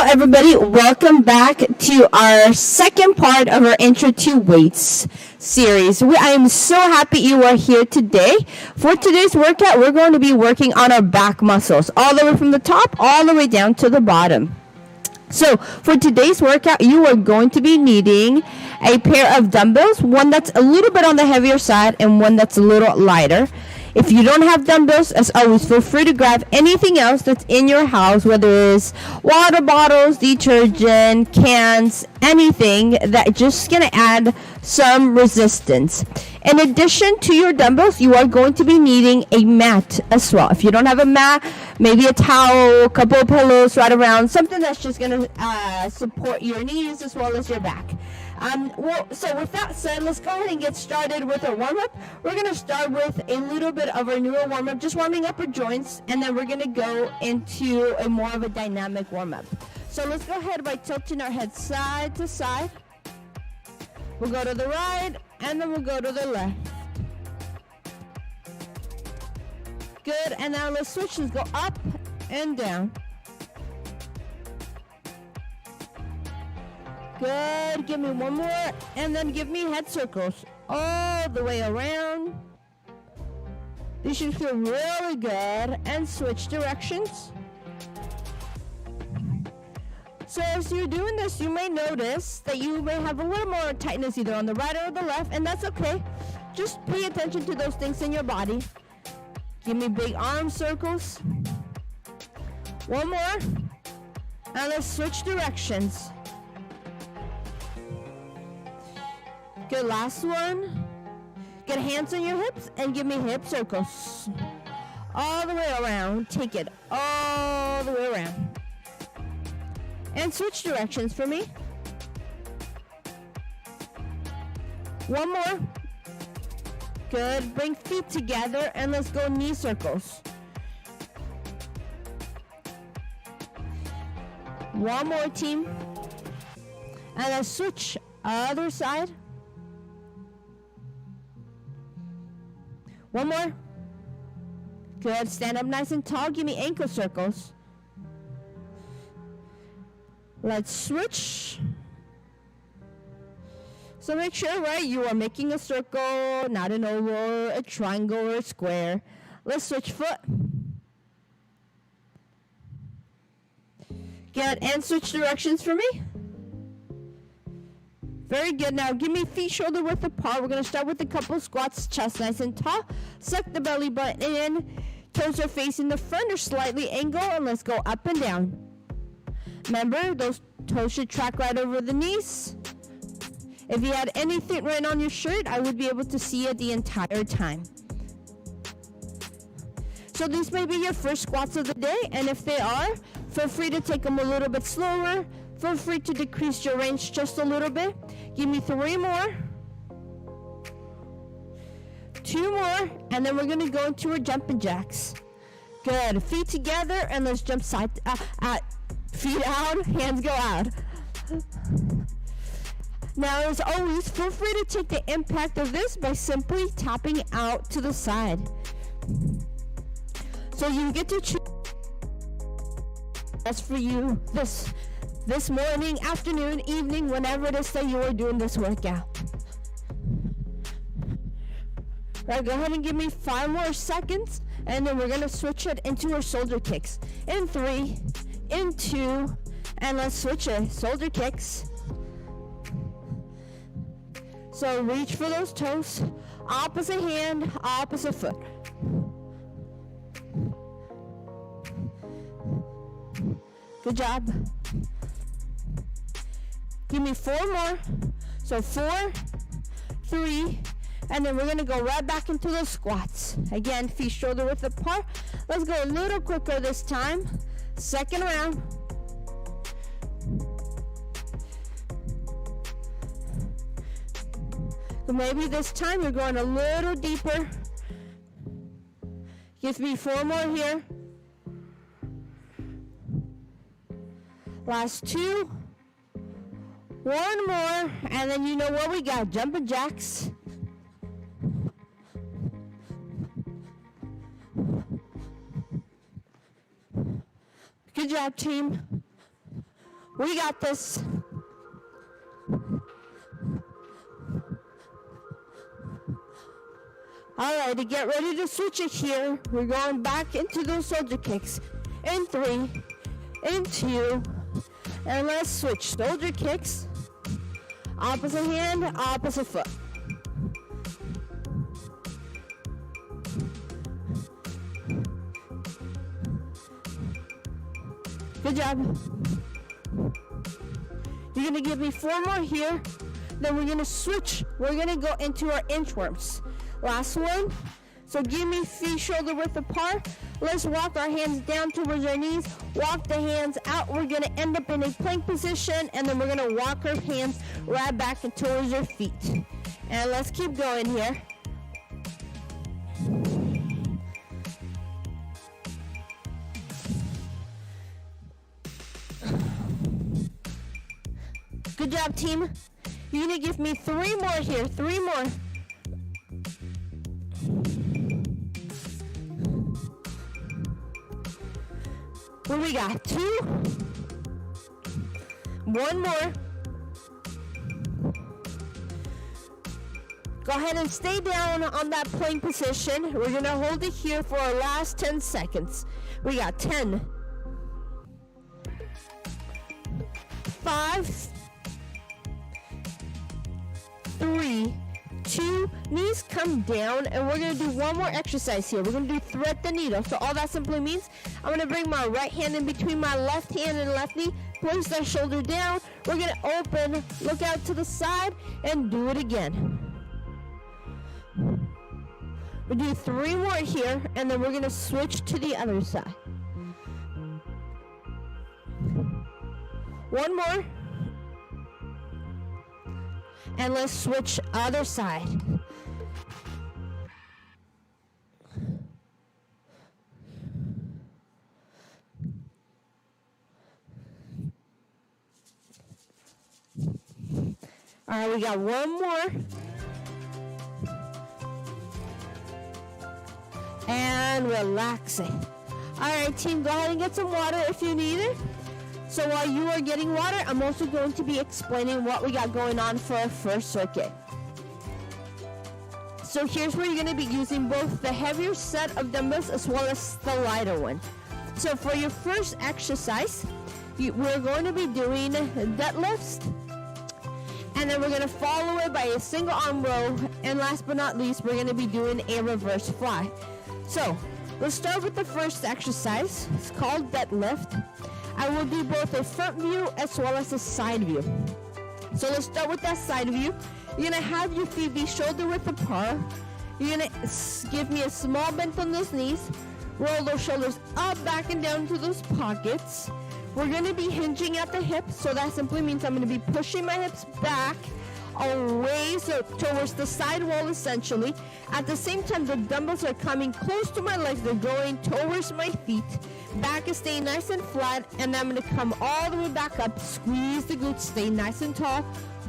everybody. Welcome back to our second part of our Intro to Weights series. I am so happy you are here today. For today's workout, we're going to be working on our back muscles, all the way from the top, all the way down to the bottom. So for today's workout, you are going to be needing a pair of dumbbells, one that's a little bit on the heavier side and one that's a little lighter. If you don't have dumbbells, as always, feel free to grab anything else that's in your house, whether it's water bottles, detergent, cans, anything that just going to add some resistance. In addition to your dumbbells, you are going to be needing a mat as well. If you don't have a mat, maybe a towel, a couple of pillows right around, something that's just going to support your knees as well as your back. So with that said, let's go ahead and get started with our warm-up. We're going to start with a little bit of our newer warm-up, just warming up our joints, and then we're going to go into a more of a dynamic warm-up. So let's go ahead by tilting our head side to side. We'll go to the right, and then we'll go to the left. Good, and now let's switch. Let's go up and down. Good, give me one more, and then give me head circles all the way around. This should feel really good, and switch directions. So as you're doing this, you may notice that you may have a little more tightness either on the right or the left, and that's okay. Just pay attention to those things in your body. Give me big arm circles. One more, and let's switch directions. Good, last one. Get hands on your hips and give me hip circles. All the way around. Take it all the way around. And switch directions for me. One more. Good. Bring feet together and let's go knee circles. One more, team. And let's switch other side. One more. Good. Stand up nice and tall. Give me ankle circles. Let's switch. So make sure, right, you are making a circle, not an oval, a triangle, or a square. Let's switch foot. Good. And switch directions for me. Very good. Now give me feet shoulder width apart. We're going to start with a couple squats, chest nice and tall. Suck the belly button in. Toes are facing the front or slightly angled, and let's go up and down. Remember, those toes should track right over the knees. If you had anything right on your shirt, I would be able to see it the entire time. So these may be your first squats of the day, and if they are, feel free to take them a little bit slower. Feel free to decrease your range just a little bit. Give me 3 more. 2 more. And then we're going to go into our jumping jacks. Good. Feet together and let's jump side. Feet out. Hands go out. Now, as always, feel free to take the impact of this by simply tapping out to the side. So you get to choose best for you this morning, afternoon, evening, whenever it is that you are doing this workout. Right, go ahead and give me 5 more seconds, and then we're going to switch it into our shoulder kicks. In 3, in 2, and let's switch it. Shoulder kicks. So reach for those toes. Opposite hand, opposite foot. Good job. Give me 4 more. So 4, 3, and then we're going to go right back into those squats. Again, feet shoulder width apart. Let's go a little quicker this time. Second round. So maybe this time you're going a little deeper. Give me 4 more here. Last 2. 1 more, and then you know what we got, jumping jacks. Good job, team. We got this. Alright, to get ready to switch it here, we're going back into those soldier kicks. In 3, in 2, and let's switch. Soldier kicks, opposite hand, opposite foot. Good job. You're going to give me 4 more here. Then we're going to switch. We're going to go into our inchworms. Last one. So give me feet shoulder width apart. Let's walk our hands down towards our knees. Walk the hands out. We're going to end up in a plank position. And then we're going to walk our hands right back and towards our feet. And let's keep going here. Good job, team. You're going to give me 3 more here. 3 more. What we got? 2. 1 more. Go ahead and stay down on that plank position. We're going to hold it here for our last 10 seconds. We got 10. 5, 3, 2, knees come down, and we're going to do one more exercise here. We're going to do thread the needle. So all that simply means I'm going to bring my right hand in between my left hand and left knee, place that shoulder down. We're going to open, look out to the side, and do it again. We'll do 3 more here, and then we're going to switch to the other side. 1 more. And let's switch other side. All right, we got 1 more. And relax it. All right, team, go ahead and get some water if you need it. So while you are getting water, I'm also going to be explaining what we got going on for our first circuit. So here's where you're going to be using both the heavier set of dumbbells as well as the lighter one. So for your first exercise, we're going to be doing deadlifts. And then we're going to follow it by a single arm row. And last but not least, we're going to be doing a reverse fly. So let's start with the first exercise. It's called deadlift. I will do both a front view as well as a side view. So let's start with that side view. You're going to have your feet be shoulder width apart. You're going to give me a small bend on those knees. Roll those shoulders up, back, and down to those pockets. We're going to be hinging at the hips. So that simply means I'm going to be pushing my hips back away towards the side wall essentially. At the same time, the dumbbells are coming close to my legs. They're going towards my feet. Back is staying nice and flat, and I'm going to come all the way back up, squeeze the glutes, stay nice and tall,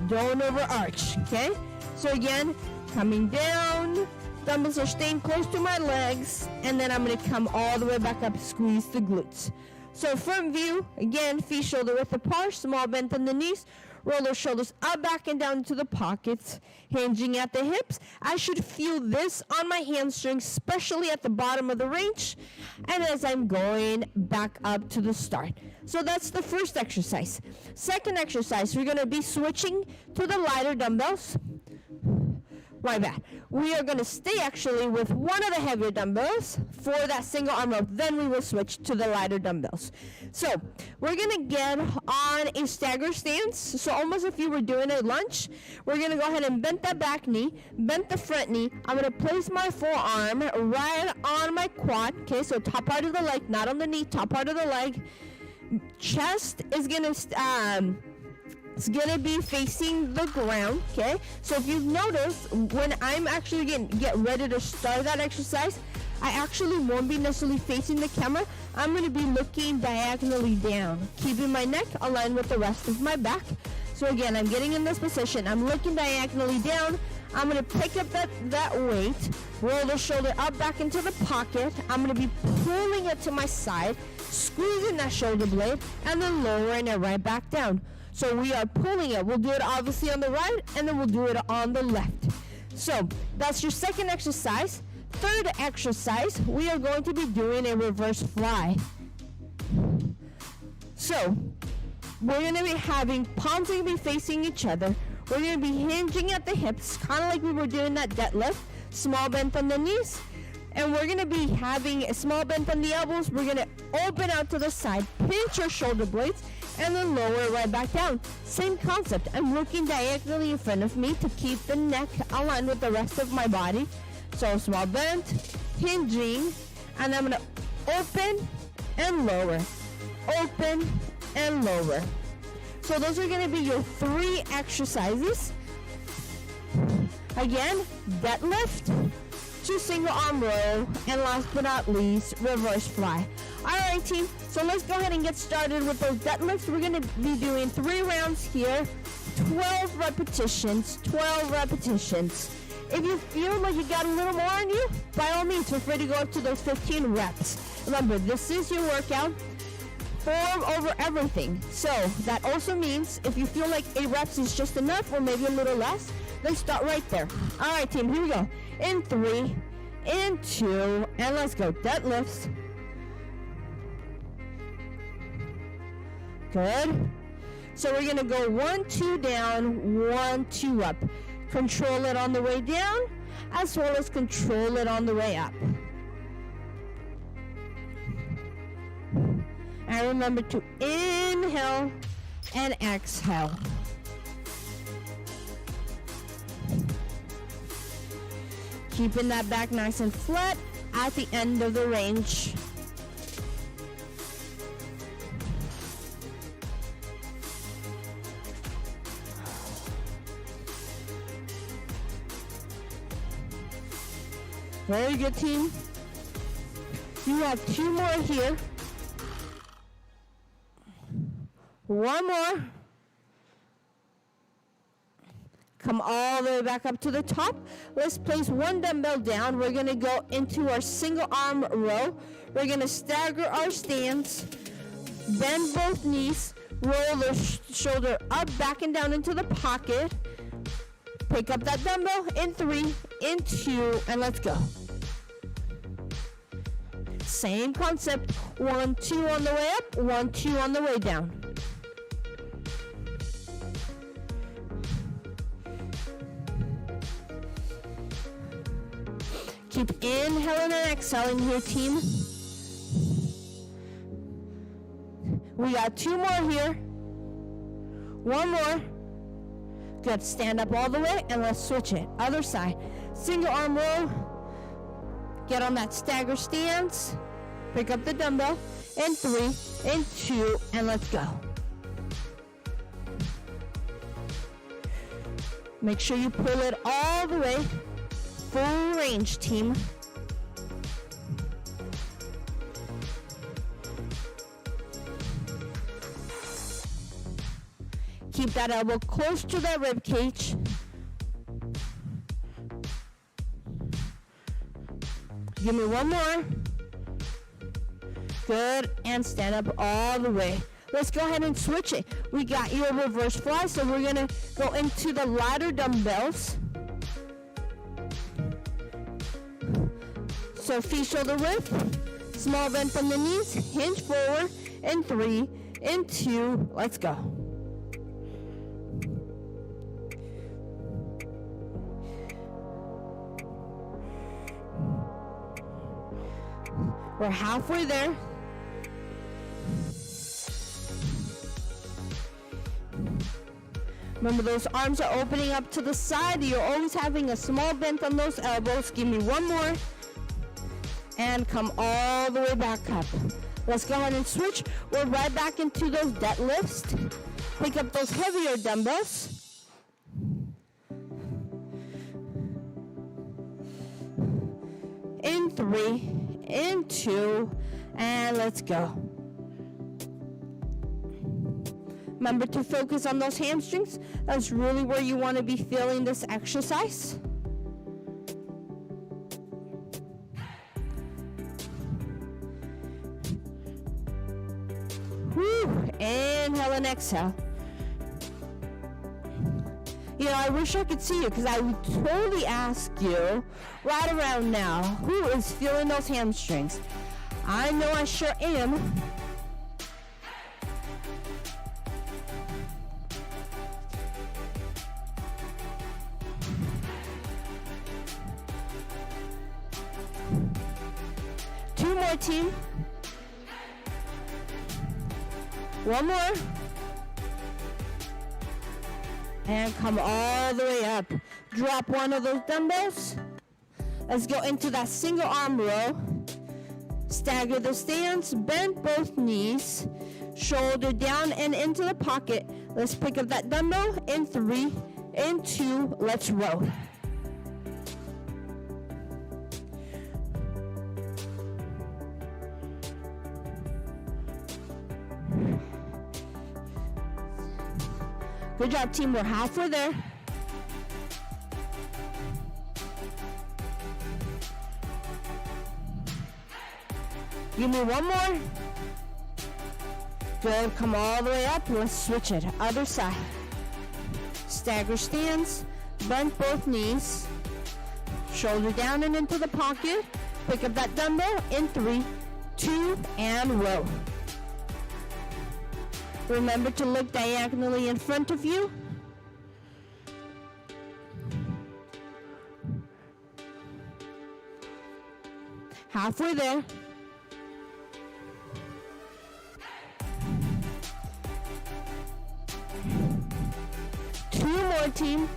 don't overarch, okay? So again, coming down, dumbbells are staying close to my legs, and then I'm going to come all the way back up, squeeze the glutes. So front view, again, feet shoulder width apart, small bend on the knees, roll those shoulders up, back, and down into the pockets, hinging at the hips. I should feel this on my hamstrings, especially at the bottom of the range, and as I'm going back up to the start. So that's the first exercise. Second exercise, we're going to be switching to the lighter dumbbells. My bad. We are going to stay actually with one of the heavier dumbbells for that single arm row. Then we will switch to the lighter dumbbells. So we're going to get on a stagger stance. So almost if you were doing a lunge, we're going to go ahead and bend that back knee, bend the front knee. I'm going to place my forearm right on my quad. Okay, so top part of the leg, not on the knee, top part of the leg. Chest is going to it's gonna be facing the ground, okay? So if you've noticed, when I'm actually get ready to start that exercise, I actually won't be necessarily facing the camera. I'm gonna be looking diagonally down, keeping my neck aligned with the rest of my back. So again, I'm getting in this position. I'm looking diagonally down. I'm going to pick up that weight, roll the shoulder up back into the pocket. I'm going to be pulling it to my side, squeezing that shoulder blade, and then lowering it right back down. So we are pulling it. We'll do it obviously on the right, and then we'll do it on the left. So that's your second exercise. Third exercise, we are going to be doing a reverse fly. So we're going to be having palms are going to be facing each other. We're going to be hinging at the hips, kind of like we were doing that deadlift. Small bend on the knees. And we're going to be having a small bend on the elbows. We're going to open out to the side, pinch our shoulder blades, and then lower it right back down. Same concept. I'm looking diagonally in front of me to keep the neck aligned with the rest of my body. So small bend, hinging, and I'm going to open and lower. Open and lower. So those are going to be your 3 exercises. Again, deadlift, 2 single arm row, and last but not least, reverse fly. Alright team, so let's go ahead and get started with those deadlifts. We're going to be doing 3 rounds here, 12 repetitions. If you feel like you got a little more on you, by all means, feel free to go up to those 15 reps. Remember, this is your workout. Form over everything. So that also means if you feel like 8 reps is just enough or maybe a little less, then start right there. All right, team, here we go. In 3, in 2, and let's go. Deadlifts. Good. So we're going to go 1, 2 down, 1, 2 up. Control it on the way down as well as control it on the way up. And remember to inhale and exhale. Keeping that back nice and flat at the end of the range. Very good, team. You have 2 more here. 1 more. Come all the way back up to the top. Let's place 1 dumbbell down. We're going to go into our single arm row. We're going to stagger our stance. Bend both knees. Roll the shoulder up, back and down into the pocket. Pick up that dumbbell in 3, in 2, and let's go. Same concept. 1, 2 on the way up, 1, 2 on the way down. Keep inhaling and exhaling here, team. We got 2 more here. 1 more. Good. Stand up all the way and let's switch it. Other side. Single arm row. Get on that stagger stance. Pick up the dumbbell. In 3, in 2, and let's go. Make sure you pull it all the way. Full range, team. Keep that elbow close to that rib cage. Give me 1 more. Good, and stand up all the way. Let's go ahead and switch it. We got your reverse fly, so we're gonna go into the lighter dumbbells. So feet shoulder width, small bend from the knees, hinge forward, in 3, in 2, let's go. We're halfway there. Remember, those arms are opening up to the side. You're always having a small bend on those elbows. Give me 1 more. And come all the way back up. Let's go ahead and switch. We're right back into those deadlifts. Pick up those heavier dumbbells. In 3, in 2, and let's go. Remember to focus on those hamstrings. That's really where you want to be feeling this exercise. Whew. Inhale and exhale. You know, I wish I could see you because I would totally ask you right around now, who is feeling those hamstrings? I know I sure am. Two more, team. One more. And come all the way up. Drop one of those dumbbells. Let's go into that single arm row. Stagger the stance, bend both knees, shoulder down and into the pocket. Let's pick up that dumbbell in 3, in 2, let's row. Good job, team. We're halfway there. Give me one more. Good. Come all the way up. Let's switch it. Other side. Stagger stance. Bend both knees. Shoulder down and into the pocket. Pick up that dumbbell in 3, 2, and row. Remember to look diagonally in front of you. Halfway there. Two more, team.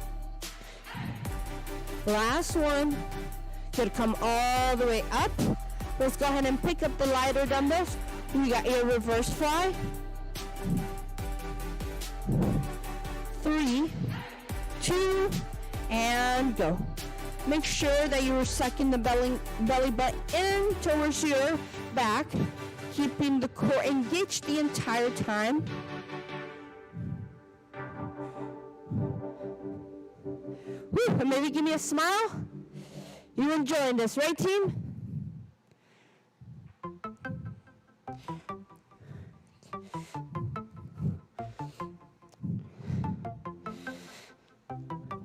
Last one. Good, come all the way up. Let's go ahead and pick up the lighter dumbbells. We got your reverse fly. 3, 2, and go. Make sure that you are sucking the belly button in towards your back, keeping the core engaged the entire time. Whew, and maybe give me a smile. You enjoying this, right, team?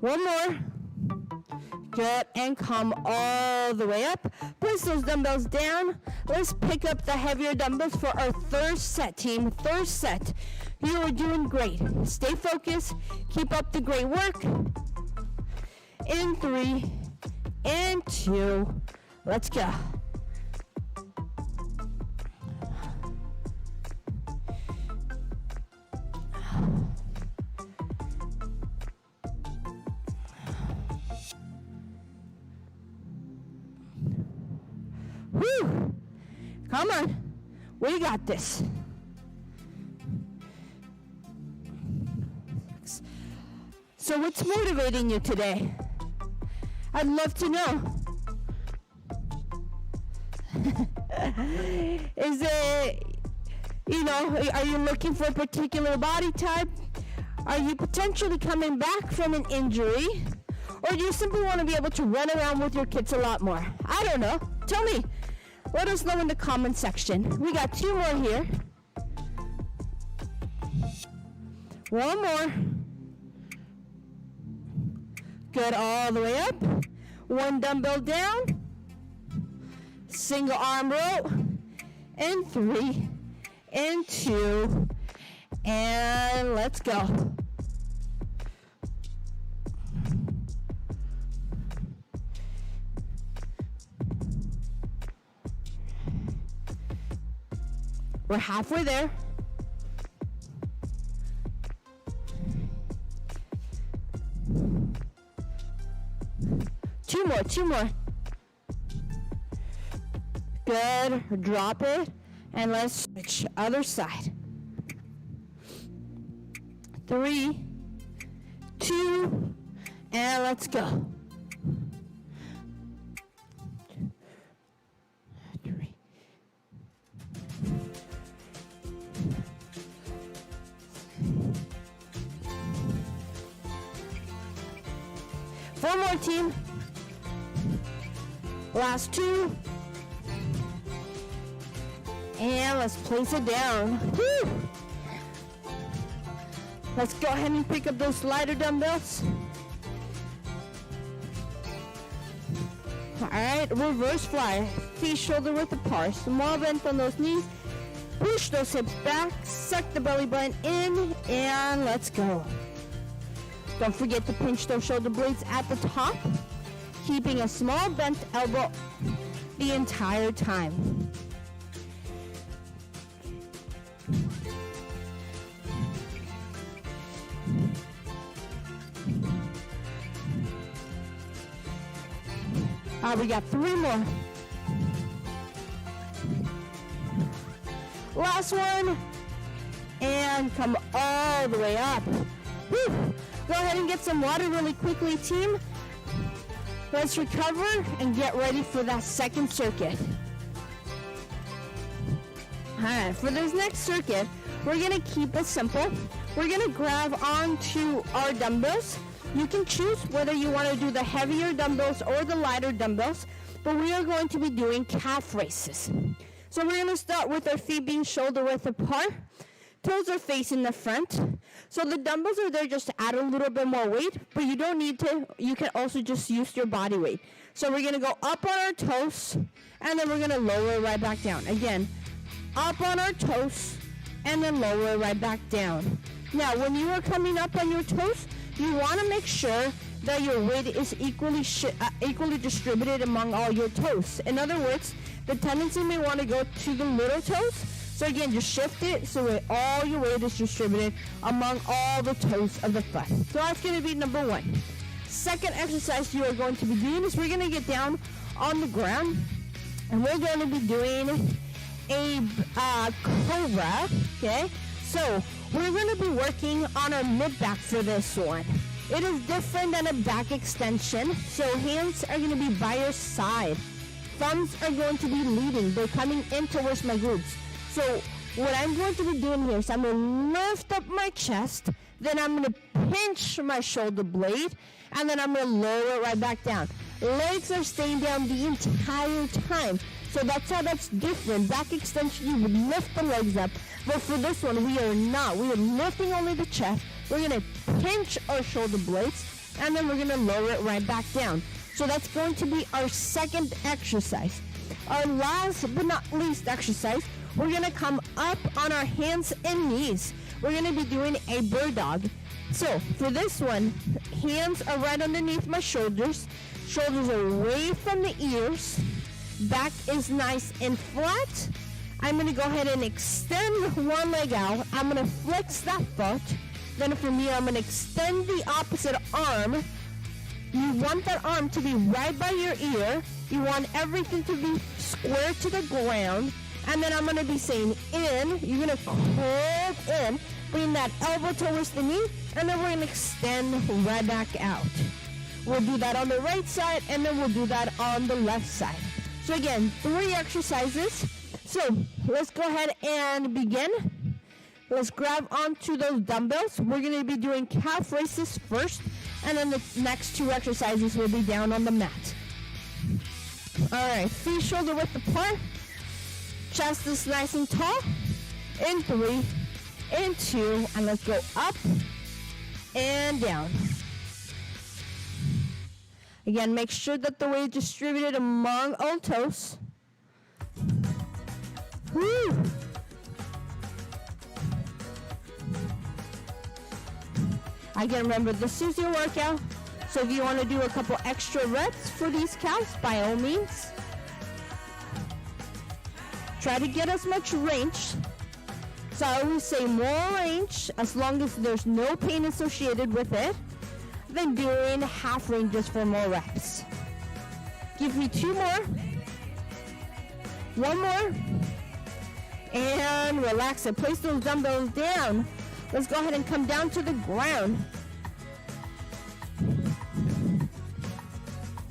One more. Good, and come all the way up. Place those dumbbells down. Let's pick up the heavier dumbbells for our third set, team. Third set. You are doing great. Stay focused. Keep up the great work. In 3, in 2. Let's go. Whew! Come on. We got this. So what's motivating you today? I'd love to know. Is it, are you looking for a particular body type? Are you potentially coming back from an injury? Or do you simply want to be able to run around with your kids a lot more? I don't know. Tell me. Let us know in the comment section. We got 2 more here. One more. Good, all the way up. 1 dumbbell down. Single arm row. And 3. And 2. And let's go. We're halfway there. Two more. Good. Drop it. And let's switch other side. 3, 2, and let's go. 3. 4 more, team. Last 2. And let's place it down. Woo! Let's go ahead and pick up those lighter dumbbells. Alright, reverse fly. Feet shoulder width apart. Small bend on those knees. Push those hips back. Suck the belly button in. And let's go. Don't forget to pinch those shoulder blades at the top. Keeping a small bent elbow the entire time. We got 3 more. Last one. And come all the way up. Woo. Go ahead and get some water really quickly, team. Let's recover and get ready for that second circuit. Alright, for this next circuit, we're going to keep it simple. We're going to grab onto our dumbbells. You can choose whether you want to do the heavier dumbbells or the lighter dumbbells, but we are going to be doing calf raises. So we're going to start with our feet being shoulder width apart. Toes are facing the front. So the dumbbells are there just to add a little bit more weight, but you don't need to. You can also just use your body weight. So we're going to go up on our toes, and then we're going to lower it right back down. Again, up on our toes, and then lower it right back down. Now, when you are coming up on your toes, you want to make sure that your weight is equally distributed among all your toes. In other words, the tendency may want to go to the little toes. So again, just shift it so that all your weight is distributed among all the toes of the foot. So that's going to be number 1. Second exercise you are going to be doing is we're going to get down on the ground, and we're going to be doing a cobra. Okay, so we're going to be working on our mid-back for this one. It is different than a back extension, so hands are going to be by your side. Thumbs are going to be leading. They're coming in towards my glutes. So what I'm going to be doing here is I'm going to lift up my chest, then I'm going to pinch my shoulder blade, and then I'm going to lower it right back down. Legs are staying down the entire time. So that's how that's different. Back extension, you would lift the legs up. But for this one, we are not. We are lifting only the chest. We're going to pinch our shoulder blades, and then we're going to lower it right back down. So that's going to be our second exercise. Our last but not least exercise, we're going to come up on our hands and knees. We're going to be doing a Burr Dog. So for this one, hands are right underneath my shoulders. Shoulders are away from the ears. Back is nice and flat. I'm going to go ahead and extend one leg out. I'm going to flex that foot. Then from here, I'm going to extend the opposite arm. You want that arm to be right by your ear. You want everything to be square to the ground. And then I'm going to be saying in. You're going to curve in. Bring that elbow towards the knee. And then we're going to extend right back out. We'll do that on the right side. And then we'll do that on the left side. So again, 3 exercises. So let's go ahead and begin. Let's grab onto those dumbbells. We're going to be doing calf raises first, and then the next 2 exercises will be down on the mat. All right, feet shoulder width apart. Chest is nice and tall. In 3, in 2, and let's go up and down. Again, make sure that the weight is distributed among all toes. Woo! Again, remember, this is your workout. So if you want to do a couple extra reps for these calves, by all means. Try to get as much range. So I always say more range, as long as there's no pain associated with it, than doing half ranges for more reps. Give me 2 more. 1 more. And relax and place those dumbbells down. Let's go ahead and come down to the ground.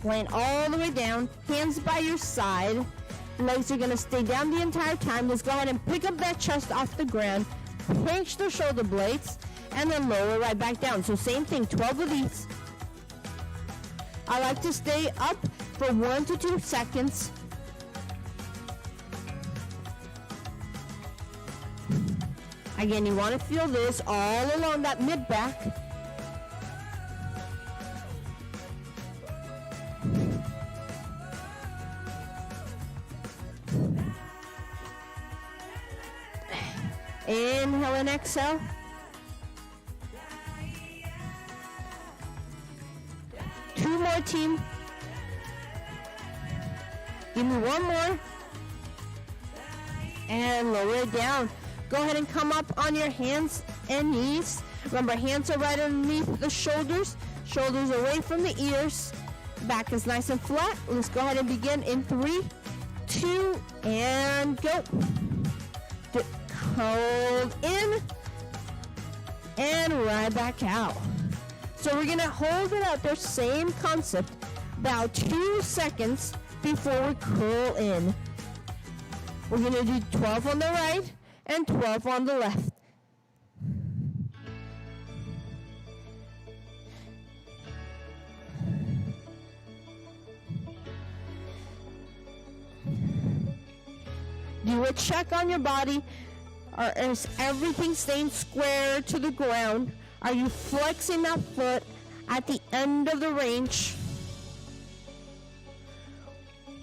Laying all the way down. Hands by your side. Legs are going to stay down the entire time. Let's go ahead and pick up that chest off the ground. Pinch the shoulder blades. And then lower right back down. So same thing, 12 of these. I like to stay up for 1 to 2 seconds. Again, you want to feel this all along that mid-back. Inhale and exhale. Two more, team. Give me one more. And lower it down. Go ahead and come up on your hands and knees. Remember, hands are right underneath the shoulders. Shoulders away from the ears. Back is nice and flat. Let's go ahead and begin in 3, 2, and go. Hold in. And right back out. So we're going to hold it out there. Same concept. About 2 seconds before we curl in. We're going to do 12 on the right and 12 on the left. Do a check on your body. Is everything staying square to the ground? Are you flexing that foot at the end of the range?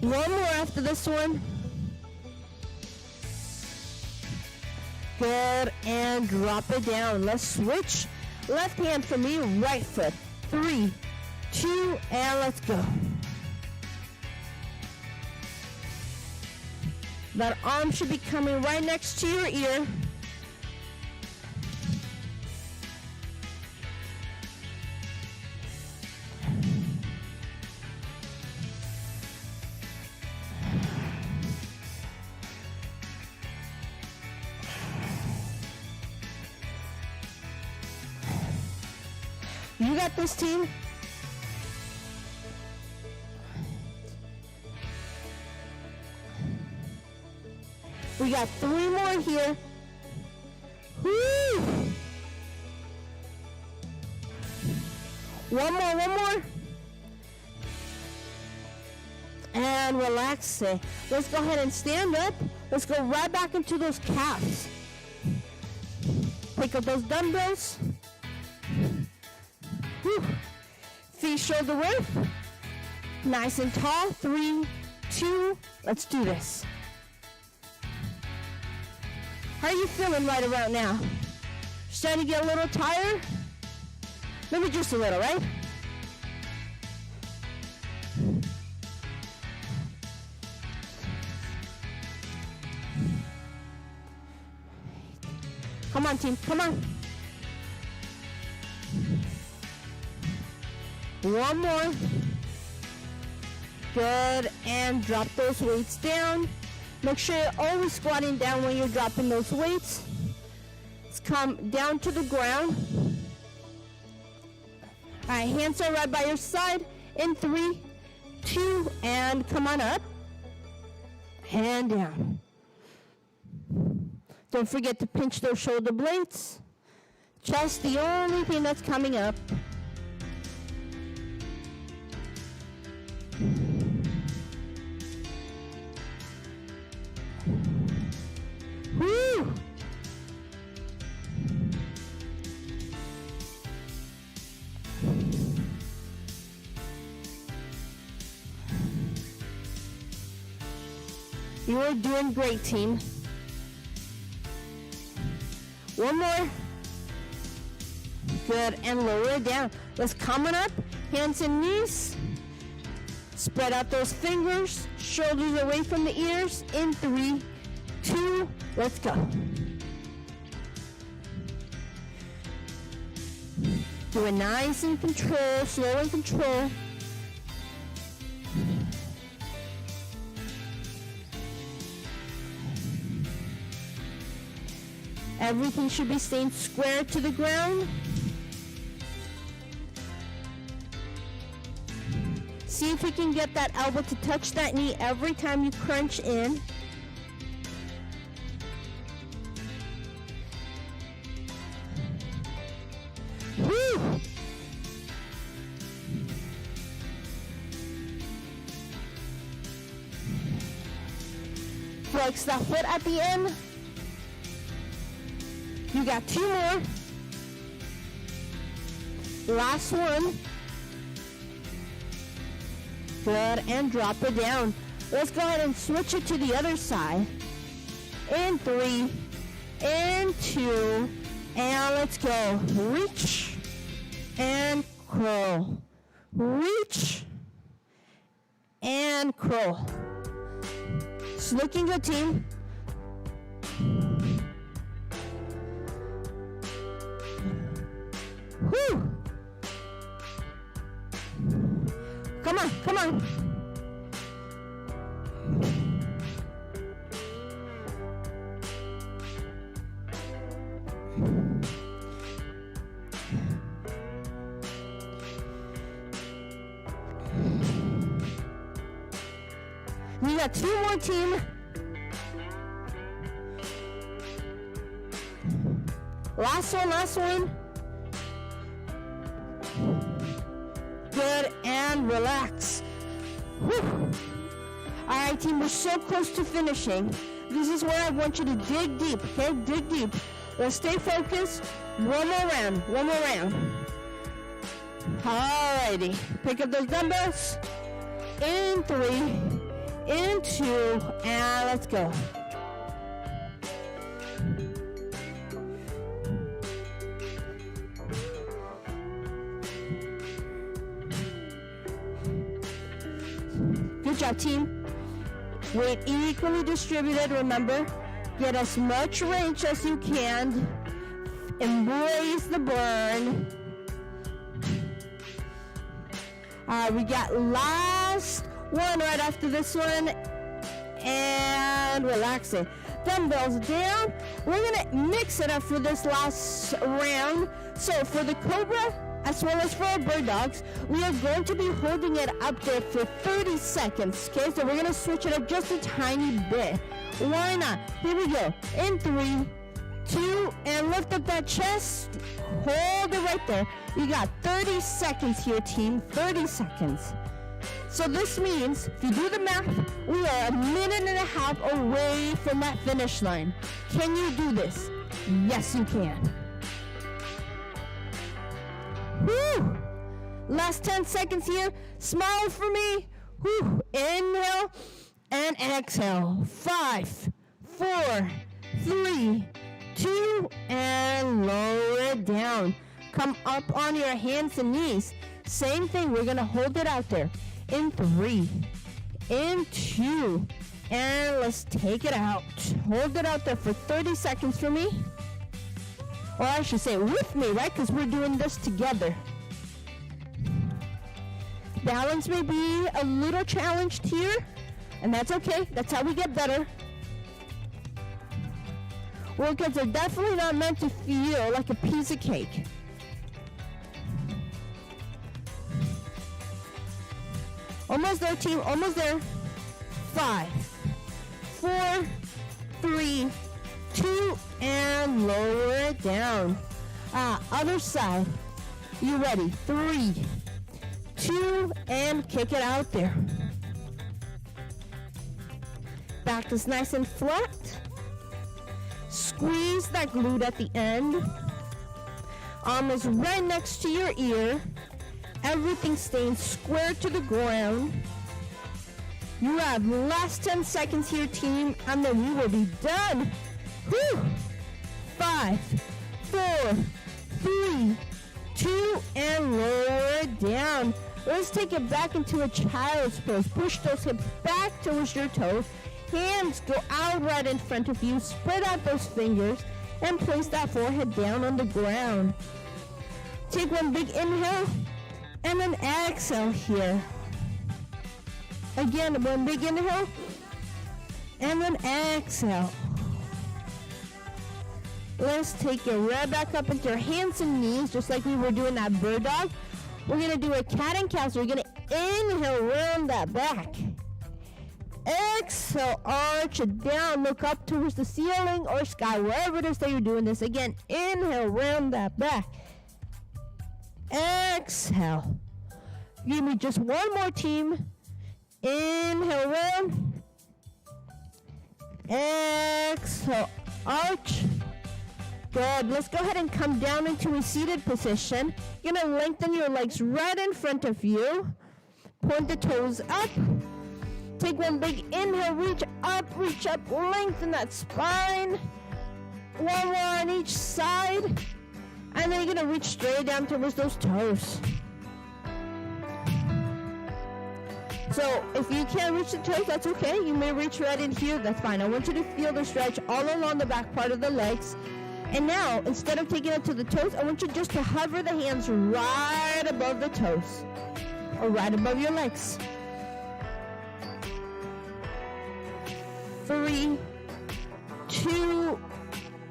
One more after this one. Good, and drop it down. Let's switch. Left hand for me, right foot. 3, 2, and let's go. That arm should be coming right next to your ear. You got this, team. We got 3 more here. Woo! One more. And relax it. Let's go ahead and stand up. Let's go right back into those calves. Pick up those dumbbells. Whew. Feet shoulder width. Nice and tall. 3, 2, let's do this. How are you feeling right about now? Starting to get a little tired? Maybe just a little, right? Come on, team, come on. One more. Good, and drop those weights down. Make sure you're always squatting down when you're dropping those weights. Let's come down to the ground. All right, hands are right by your side. In 3, 2, and come on up. And down. Don't forget to pinch those shoulder blades. Just the only thing that's coming up. Woo! You are doing great, team. One more. Good, and lower it down. Let's come on up, hands and knees. Spread out those fingers, shoulders away from the ears. In 3, 2, let's go. Do it nice and control, slow and control. Everything should be staying square to the ground. See if you can get that elbow to touch that knee every time you crunch in. Woo! Flex that foot at the end. You got 2 more. Last one. Good, and drop it down. Let's go ahead and switch it to the other side. In 3, in 2, and let's go. Reach and curl. Reach and curl. It's looking good, team. Whew. Come on, come on. We got 2 more, team. Last one. Good, and relax. Whew. All right, team, we're so close to finishing. This is where I want you to dig deep, okay? Dig deep. Let's stay focused. One more round. Alrighty. Pick up those dumbbells. In 3, in 2, and let's go. Good job, team. Weight equally distributed, remember. Get as much range as you can. Embrace the burn. We got last one right after this one. And relaxing. Dumbbells down. We're going to mix it up for this last round. So for the Cobra, as well as for our Burr Dogs, we are going to be holding it up there for 30 seconds, okay? So we're going to switch it up just a tiny bit. Why not? Here we go. In 3, 2, and lift up that chest. Hold it right there. You got 30 seconds here, team. 30 seconds. So this means, if you do the math, we are 1.5 minutes away from that finish line. Can you do this? Yes, you can. Woo! Last 10 seconds here. Smile for me. Woo! Inhale and exhale. 5, 4, 3, 2, and lower it down. Come up on your hands and knees. Same thing. We're going to hold it out there. In 3, in 2, and let's take it out. Hold it out there for 30 seconds for me. Or I should say with me, right? Because we're doing this together. Balance may be a little challenged here, and that's okay. That's how we get better. Workouts are definitely not meant to feel like a piece of cake. Almost there, team. Almost there. 5, 4, 3, 2, and lower it down. Other side. You ready? 3, 2, and kick it out there. Back is nice and flat. Squeeze that glute at the end. Arm is right next to your ear. Everything staying square to the ground. You have last 10 seconds here, team, and then we will be done. Whew. 5, 4, 3, 2, and lower it down. Let's take it back into a child's pose. Push those hips back towards your toes. Hands go out right in front of you. Spread out those fingers and place that forehead down on the ground. Take one big inhale and then exhale here. Again, one big inhale and then exhale. Let's take it right back up into your hands and knees, just like we were doing that Burr Dog. We're going to do a cat and cow. So we're going to inhale, round that back. Exhale, arch it down, look up towards the ceiling or sky, wherever it is that you're doing this. Again, inhale, round that back. Exhale. Give me just one more, team. Inhale, round. Exhale, arch. Good. Let's go ahead and come down into a seated position. You're going to lengthen your legs right in front of you. Point the toes up. Take one big inhale, reach up, lengthen that spine. One more on each side. And then you're going to reach straight down towards those toes. So if you can't reach the toes, that's okay. You may reach right in here, that's fine. I want you to feel the stretch all along the back part of the legs. And now, instead of taking it to the toes, I want you just to hover the hands right above the toes. Or right above your legs. 3, 2,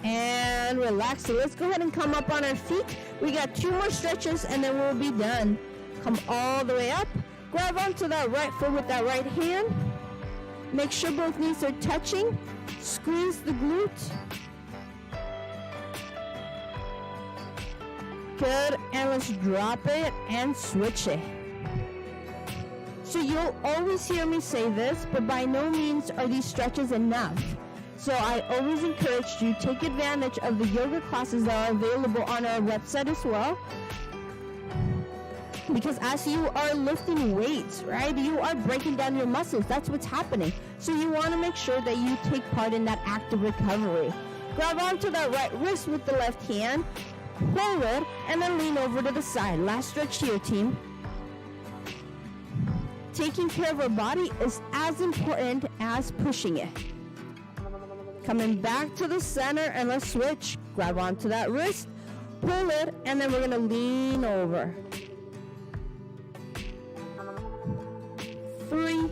and relax. So let's go ahead and come up on our feet. We got 2 more stretches and then we'll be done. Come all the way up. Grab onto that right foot with that right hand. Make sure both knees are touching. Squeeze the glute. Good, and let's drop it and switch it. So you'll always hear me say this, but by no means are these stretches enough. So I always encourage you, take advantage of the yoga classes that are available on our website as well. Because as you are lifting weights, right, you are breaking down your muscles. That's what's happening. So you want to make sure that you take part in that active recovery. Grab onto that right wrist with the left hand. Pull it, and then lean over to the side. Last stretch here, team. Taking care of our body is as important as pushing it. Coming back to the center, and let's switch. Grab onto that wrist, pull it, and then we're going to lean over. 3,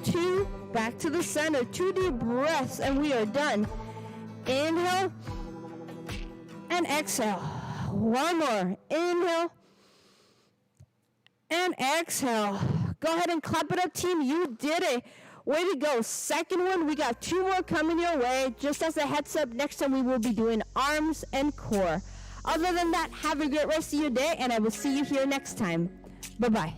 2, back to the center. 2 deep breaths, and we are done. Inhale. And exhale. One more. Inhale. And exhale. Go ahead and clap it up, team. You did it. Way to go. Second one. We got 2 more coming your way. Just as a heads up, next time we will be doing arms and core. Other than that, have a great rest of your day, and I will see you here next time. Bye-bye.